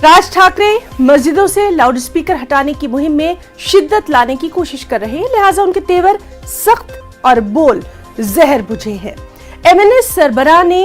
राज ठाकरे मस्जिदों से लाउडस्पीकर हटाने की मुहिम में शिद्दत लाने की कोशिश कर रहे हैं, लिहाजा उनके तेवर सख्त और बोल जहर बुझे हैं। एमएनएस सरबराह ने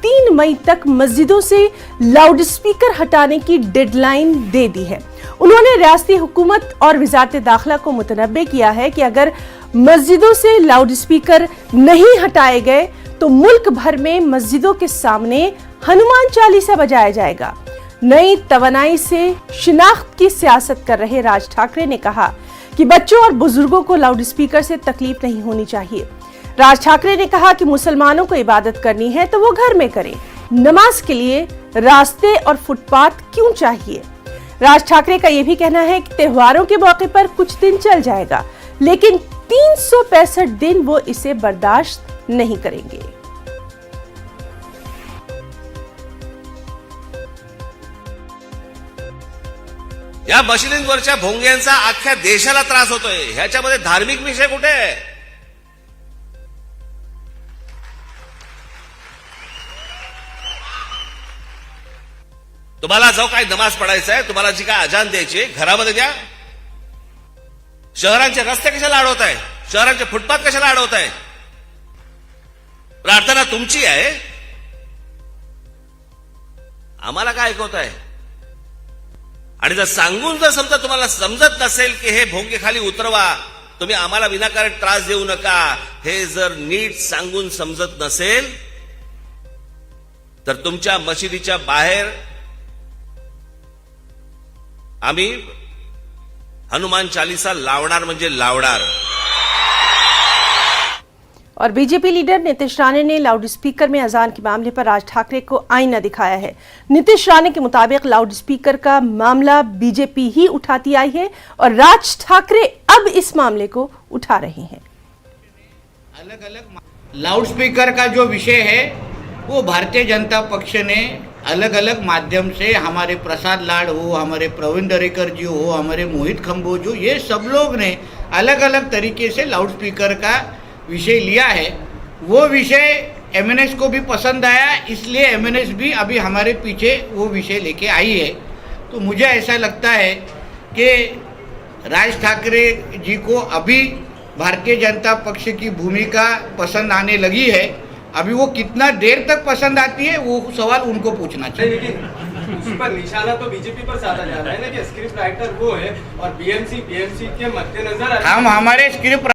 3 मई तक मस्जिदों से लाउडस्पीकर हटाने की डेडलाइन दे दी है। उन्होंने रियासती हुकूमत और वजारत दाखिला को मुतनब्बे किया है कि अगर मस्जिदों से लाउडस्पीकर नहीं हटाए गए तो मुल्क भर में मस्जिदों के सामने हनुमान चालीसा बजाया जाएगा। नई तवानाई से शिनाख्त की सियासत कर रहे राज ठाकरे ने कहा कि बच्चों और बुजुर्गों को लाउडस्पीकर से तकलीफ नहीं होनी चाहिए। राज ठाकरे ने कहा कि मुसलमानों को इबादत करनी है तो वो घर में करें, नमाज के लिए रास्ते और फुटपाथ क्यों चाहिए। राज ठाकरे का यह भी कहना है कि त्योहारों के मौके पर कुछ दिन चल जाएगा, लेकिन 365 दिन वो इसे बर्दाश्त नहीं करेंगे। या मशिदींवरच्या भोंग्यांचा अख्ख्या देशाला त्रास होतोय, ह्याच्यामध्ये धार्मिक विषय कुठे आहे? तुम्हाला जो काही नमाज पडायचा आहे, तुम्हाला जी काय अजान द्यायची घरामध्ये द्या। शहरांचे रस्ते कशाला अडवताय? शहरांचे फुटपाथ कशाला अडवताय? प्रार्थना तुमची आहे, आम्हाला काय ऐकवताय? आणि जर सांगून जर समजा तुम्हाला समजत नसेल की हे भोंगे खाली उतरवा, तुम्ही आम्हाला विनाकारण त्रास देऊ नका, हे जर नीट सांगून समजत नसेल तर तुमच्या मशिदीच्या बाहेर आम्ही हनुमान चालीसा लावणार म्हणजे लावणार। और बीजेपी लीडर नीतीश राणे ने लाउडस्पीकर में अजान के मामले पर राज ठाकरे को आईना दिखाया है। नीतीश राणे के मुताबिक लाउडस्पीकर का मामला बीजेपी ही उठाती आई है और राज ठाकरे अब इस मामले को उठा रहे हैं। अलग अलग लाउडस्पीकर का जो विषय है वो भारतीय जनता पक्ष ने अलग अलग माध्यम से, हमारे प्रसाद लाड हो, हमारे प्रवीण दरेकर जी हो, हमारे मोहित खंबो जो, ये सब लोग ने अलग अलग तरीके से लाउडस्पीकर का विषय लिया है। वो विषय एमएनएस को भी पसंद आया, इसलिए एमएनएस भी अभी हमारे पीछे वो विषय लेके आई है। तो मुझे ऐसा लगता है कि राज ठाकरे जी को अभी भारतीय जनता पक्ष की भूमिका पसंद आने लगी है। अभी वो कितना देर तक पसंद आती है वो सवाल उनको पूछना चाहिए। उस पर निशाना तो बीजेपी पर साधा जा रहा है ना कि स्क्रिप्ट राइटर वो है और बीएमसी के मद्देनजर हम हमारे स्क्रिप्ट